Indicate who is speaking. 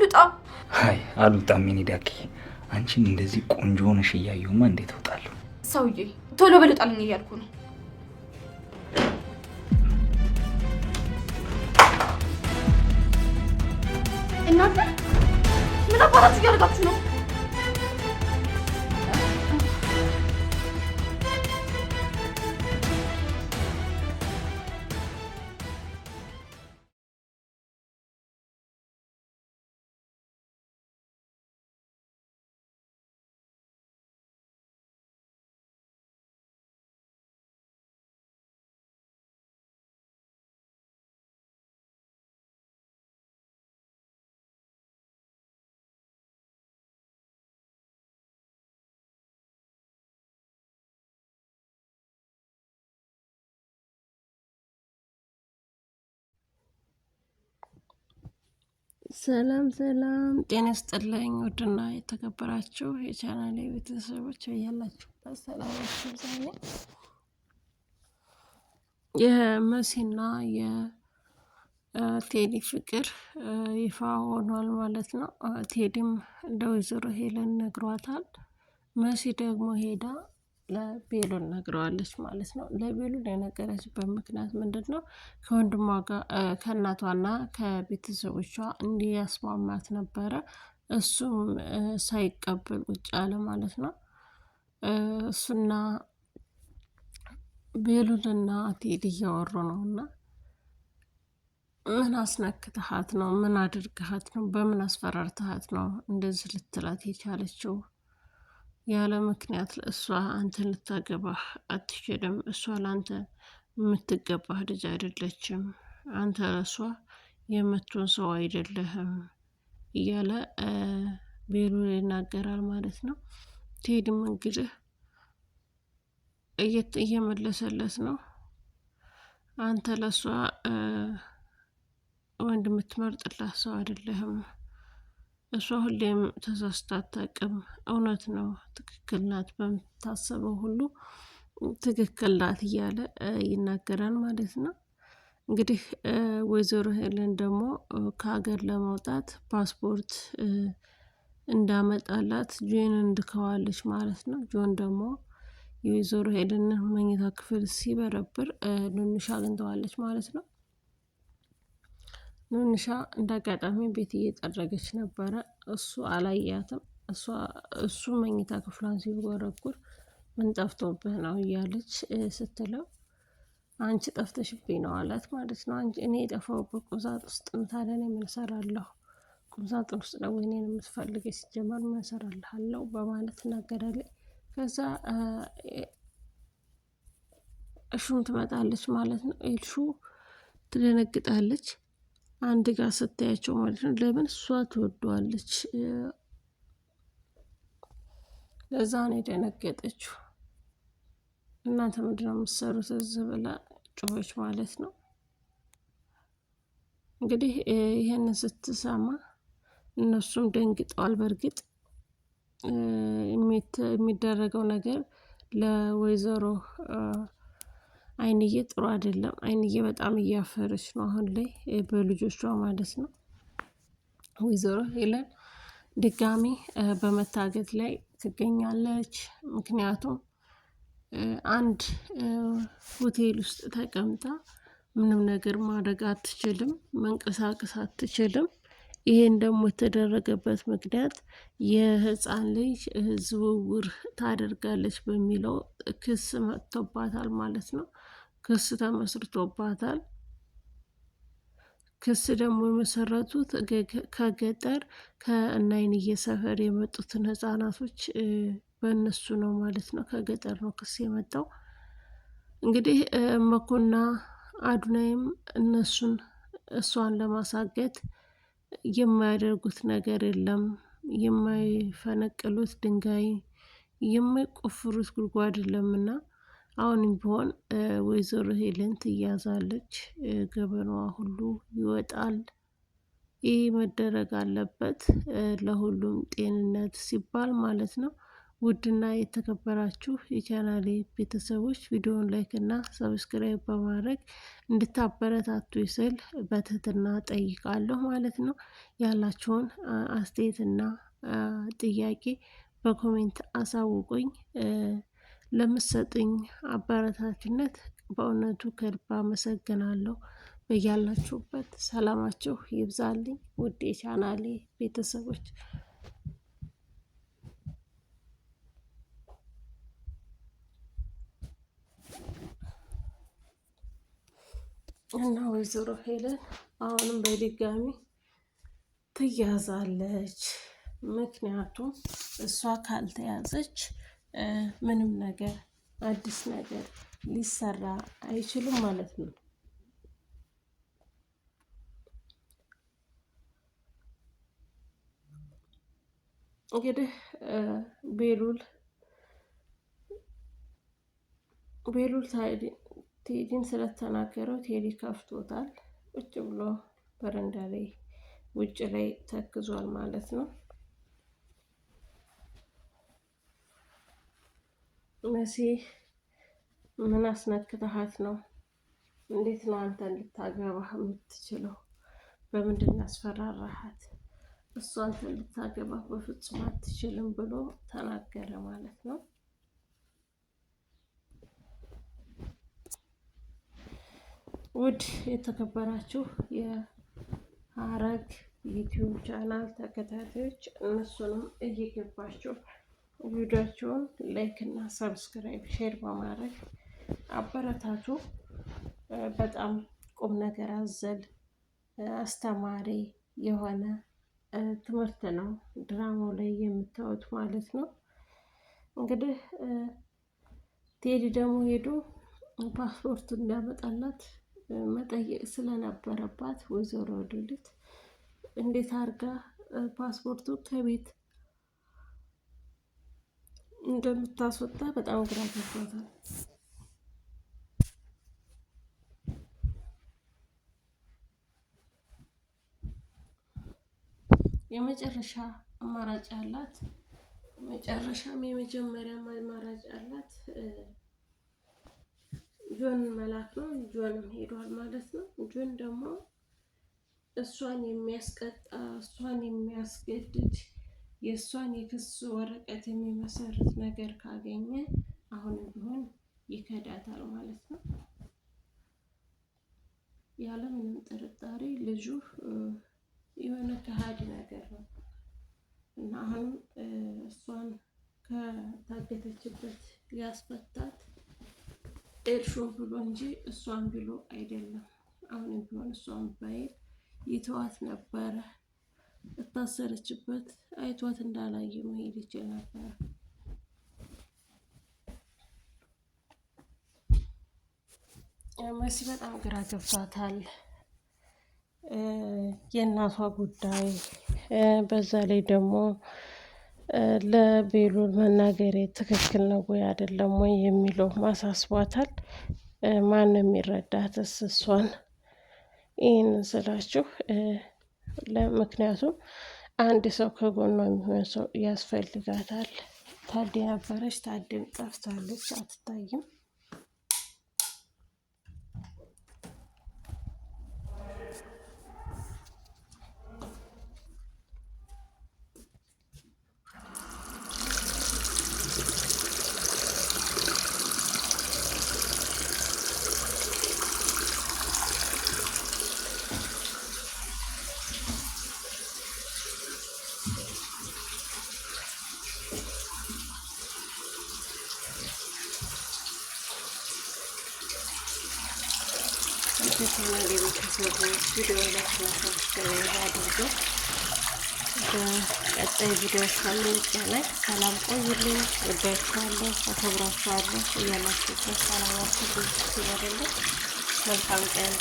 Speaker 1: ልውጣ።
Speaker 2: አይ አልወጣም። የኔ ዳኪ አንቺን እንደዚህ ቆንጆ ሆነሽ እያየሁማ እንዴት እወጣለሁ?
Speaker 1: ሰውዬ ቶሎ በልውጣልኝ እያልኩ ነው። እናንተ ምን አባታችሁ እያደረጋችሁ ነው?
Speaker 3: ሰላም ሰላም፣ ጤና ይስጥልኝ ውድና የተከበራችሁ የቻናሌ ቤተሰቦች ያላችሁበት ሰላማችሁ ይብዛልኝ። የመሲና የቴዲ ፍቅር ይፋ ሆኗል ማለት ነው። ቴዲም ለወይዘሮ ሄለን ነግሯታል። መሲ ደግሞ ሄዳ ለቤሉል ነግረዋለች ማለት ነው። ለቤሉል የነገረችበት ምክንያት ምንድን ነው? ከወንድሟ ጋር ከእናቷና ከቤተሰቦቿ እንዲያስማማት ነበረ። እሱም ሳይቀበል ቁጭ አለ ማለት ነው። እሱና ቤሉልና ቴዲ እያወሩ ነው እና ምን አስነክተሃት ነው? ምን አድርግሃት ነው? በምን አስፈራርተሃት ነው እንደዚህ ልትላት የቻለችው? ያለ ምክንያት እሷ አንተን ልታገባህ አትችልም። እሷ ለአንተ የምትገባህ ልጅ አይደለችም። አንተ ለእሷ የምትሆን ሰው አይደለህም እያለ ቤሉል ይናገራል ማለት ነው። ቴዲም እንግዲህ እየመለሰለት ነው። አንተ ለእሷ ወንድ የምትመርጥላት ሰው አይደለህም። እሷ ሁሌም ተሳስታ አታውቅም። እውነት ነው፣ ትክክል ናት፣ በምታስበው ሁሉ ትክክል ናት እያለ ይናገራል ማለት ነው። እንግዲህ ወይዘሮ ሄለን ደግሞ ከሀገር ለመውጣት ፓስፖርት እንዳመጣላት ጆን እንድከዋለች ማለት ነው። ጆን ደግሞ የወይዘሮ ሄለንን መኝታ ክፍል ሲበረብር ኑንሻ አግኝተዋለች ማለት ነው። ኑንሻ እንዳጋጣሚ ቤት እየጠረገች ነበረ። እሱ አላያትም። እሱ መኝታ ክፍሏን ሲጎረጉር ምን ጠፍቶብህ ነው እያለች ስትለው አንቺ ጠፍተሽብኝ ነው አላት ማለት ነው። እኔ የጠፋሁበት ቁምሳጥን ውስጥ ታዲያ እኔ ምን እሰራለሁ? ቁምሳጥን ውስጥ ነው እኔን የምትፈልገኝ? ሲጀመር ምን እሰራልሃለሁ በማለት ትናገራለች። ከዛ እሹም ትመጣለች ማለት ነው። ኤልሹ ትደነግጣለች አንድ ጋር ስታያቸው ማለት ነው። ለምን እሷ ትወደዋለች። ለዛ ነው የደነገጠችው። እናንተ ምንድነው የምትሰሩት እዚህ ብላ ጮኸች ማለት ነው። እንግዲህ ይሄንን ስትሰማ እነሱም ደንግጠዋል። በእርግጥ የሚደረገው ነገር ለወይዘሮ አይንዬ ጥሩ አይደለም። አይንዬ በጣም እያፈረች ነው አሁን ላይ በልጆቿ ማለት ነው። ወይዘሮ ሄለን ድጋሚ በመታገት ላይ ትገኛለች። ምክንያቱም አንድ ሆቴል ውስጥ ተቀምጣ ምንም ነገር ማድረግ አትችልም፣ መንቀሳቀስ አትችልም። ይሄን ደግሞ የተደረገበት ምክንያት የህፃን ልጅ ዝውውር ታደርጋለች በሚለው ክስ መጥቶባታል ማለት ነው። ክስ ተመስርቶባታል። ክስ ደግሞ የመሰረቱት ከገጠር ከእናይንዬ ሰፈር የመጡትን ህጻናቶች በእነሱ ነው ማለት ነው። ከገጠር ነው ክስ የመጣው። እንግዲህ መኮና አዱናይም እሷን ለማሳገት የማያደርጉት ነገር የለም። የማይፈነቅሉት ድንጋይ የማይቆፍሩት ጉድጓድ የለምና አሁንም ቢሆን ወይዘሮ ሄለን ትያዛለች። ገበናዋ ሁሉ ይወጣል። ይህ መደረግ አለበት ለሁሉም ጤንነት ሲባል ማለት ነው። ውድና የተከበራችሁ የቻናሌ ቤተሰቦች ቪዲዮውን ላይክ እና ሰብስክራይብ በማድረግ እንድታበረታቱ ስል በትህትና ጠይቃለሁ ማለት ነው። ያላችሁን አስተያየትና ጥያቄ በኮሜንት አሳውቁኝ። ለምትሰጡኝ አበረታችነት በእውነቱ ከልብ አመሰግናለሁ። በያላችሁበት ሰላማችሁ ይብዛልኝ ውድ የቻናሌ ቤተሰቦች። እና ወይዘሮ ሄለን አሁንም በድጋሚ ትያዛለች። ምክንያቱም እሷ ካልተያዘች ምንም ነገር አዲስ ነገር ሊሰራ አይችልም ማለት ነው። እንግዲህ ቤሉል ቴዲን ስለተናገረው ቴዲ ከፍቶታል። ቁጭ ብሎ በረንዳ ላይ ውጭ ላይ ተክዟል ማለት ነው። መሲ ምን አስነክተሃት ነው? እንዴት ነው አንተ ልታገባህ የምትችለው? በምንድን ያስፈራራሃት? እሷ አንተ ልታገባህ በፍጹም አትችልም ብሎ ተናገረ ማለት ነው። ውድ የተከበራችሁ የሀረግ ዩቲዩብ ቻናል ተከታታዮች እነሱንም እየገባችሁ ቪዲዮቸውን ላይክ እና ሰብስክራይብ ሼር በማድረግ አበረታቱ። በጣም ቁም ነገር አዘል አስተማሪ የሆነ ትምህርት ነው ድራማው ላይ የምታዩት ማለት ነው። እንግዲህ ቴዲ ደግሞ ሄዶ ፓስፖርት እንዲያመጣላት መጠየቅ ስለነበረባት ወይዘሮ ሉሊት እንዴት አድርጋ ፓስፖርቱ ከቤት እንደምታስወጣ በጣም ግራ ገብቷታል። የመጨረሻ አማራጭ አላት። የመጀመሪያ አማራጭ አላት ጆን መላክ ነው። ጆንም ሄዷል ማለት ነው። ጆን ደግሞ እሷን የሚያስቀጣ እሷን የሚያስገድድ የእሷን የክስ ወረቀት የሚመሰርት ነገር ካገኘ አሁንም ቢሆን ይከዳታል ማለት ነው። ያለምንም ጥርጣሬ ልጁ የሆነ ከሃዲ ነገር ነው እና አሁን እሷን ከታገተችበት ሊያስፈታት ኤርሾን ብሎ እንጂ እሷን ብሎ አይደለም። አሁንም ቢሆን እሷን ባይል ይተዋት ነበረ። እታሰረችበት አይቷት እንዳላየ መሄድ ይችል ነበረ። መሲ በጣም ግራ ገብቷታል። የእናቷ ጉዳይ በዛ ላይ ደግሞ ለቤሉል መናገሬ ትክክል ነው ወይ አይደለም ወይ የሚለው ማሳስቧታል። ማን የሚረዳትስ እሷን? ይህን ስላችሁ ምክንያቱም አንድ ሰው ከጎኗ የሚሆን ሰው ያስፈልጋታል። ታዴ ነበረች፣ ታዴም ጠፍታለች፣ አትታይም። ቤተሰቦች ቪዲዮ ላይ ሰብስክራይብ አድርጉ። በቀጣይ ቪዲዮ እስከምንገናኝ ሰላም ቆዩልኝ። ወዳችኋለሁ፣ አከብራችኋለሁ። እያላችሁበት ሰላማችሁ ብዙ ይበልልኝ። መልካም ቀን